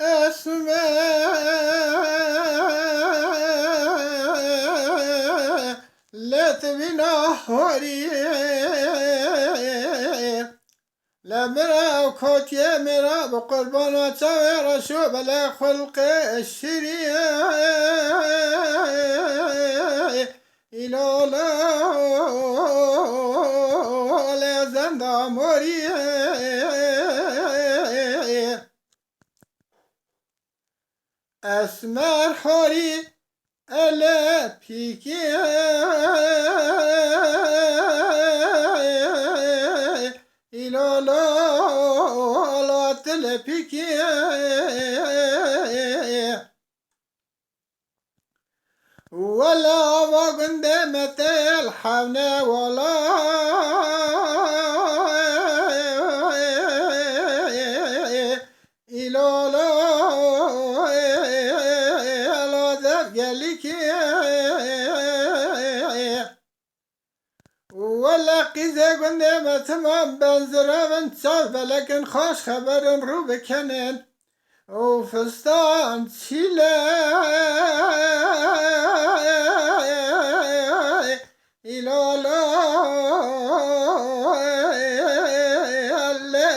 اسمه لتبنا هوري لمرا وكوتي مرا بقربانا تاوير شو بلا خلق الشري إلى لا زندا موري اسمر حوري ألا بيكي إلى لا تلبيكي ولا وقند مثل حونا ولا إلى لا ذبقلكي ولا قيزة قند مثل بنزرة بنتصاف لكن خوش خبر رو بكنن وفستان تشيلا إلى لا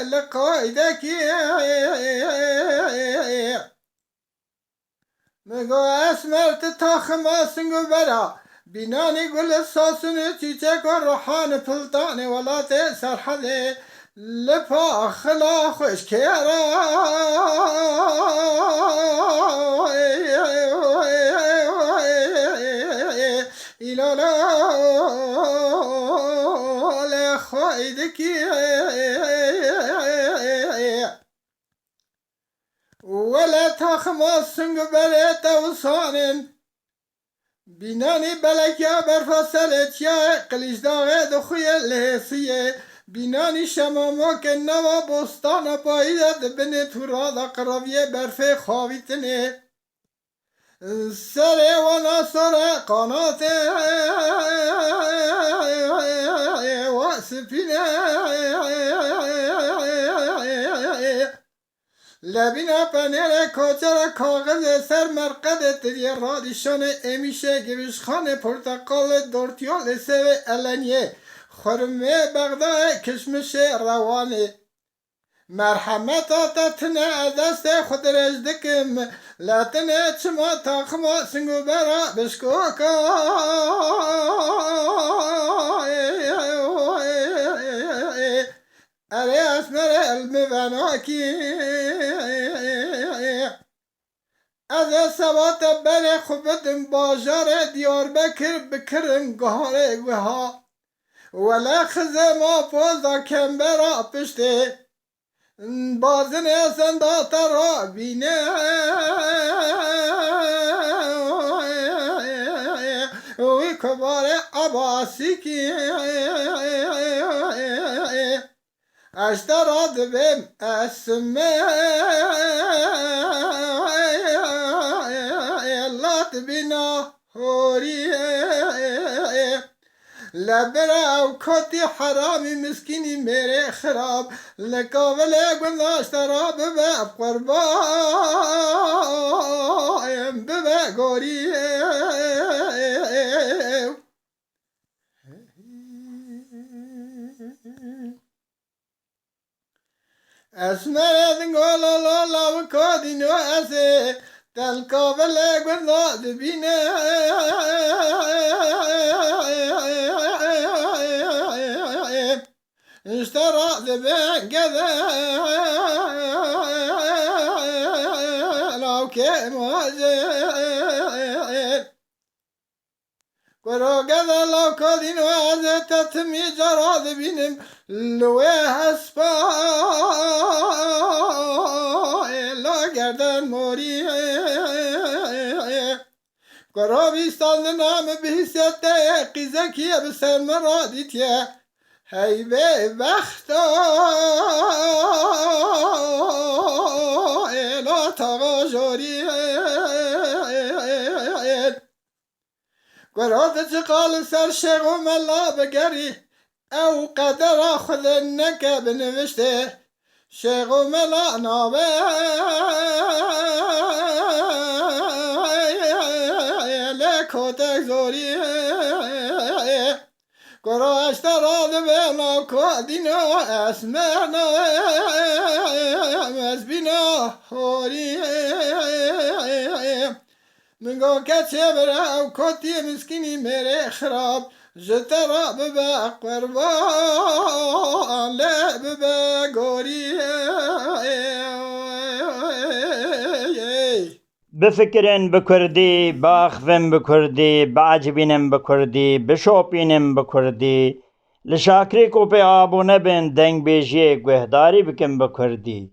لقايدك مگو اسمر تتاخم سنگو برا بینانی گل ساسونی چیچک و روحان پلتانی ولا تسر حده لپا خلا خوش کیرا إلى لا خايدك ولا تخمص بلت وصان بینانی بلکیا برفصلت یا قلیش داغه دخوی الهسیه بینانی شماما که نوا بستان پاییدت بنی تو را دا قرابیه برفه خواویتنه سر و نصر قنات و سپینه لبینا پنیر کچر کاغذ سر مرقد تری رادیشان امیشه گوش خانه پرتقال دورتیال سوی الانیه خرمه بغدای کشمش روانه مرحمت آتتنه دست خود رجدکم لاتنه چما تاخما سنگو برا بشکوکا اره اسمر المبناکی از سبات بر خوبتم باجار دیار بکرم گهاره گوها ولا خزه ما پوزا کم برا پشته بازن سندات را بینه وی کبار عباسی کی اشتراد بم اسمه لات بنا هوریه لبرا و کتی حرامی مسکینی میره خراب لکاول گنداشت را ببه قربان ببه گوری اسمر دنگولا لالا و کادینو اسه تلکاول گنداشت بینه اشترى ذبان كذا لو كان واجد قرو كذا لو كذين واجد تتمي جرى ذبينم لويه اسفا لا قردن موري قرو بيستان نام بحسيت قيزكي بسر مراديتيا هی به وقتا الا تاقا جاری گراد چقال سر شیخ و ملا بگری او قدر خود نکه بنوشته شیخ و ملانا لکوتک زوری گراش تراد بنا کادینا اسمنا مزبینا خوری منگو کچه برا کتی مسکینی میره خراب جترا ببا قربان لببا گوری بفکرن بکردی، باخفن بکردی، بعجبینن بکردی، بشوپینن بکردی، لشاکری کو پی آبو نبین دنگ بیجیه گوهداری بکن بکردی.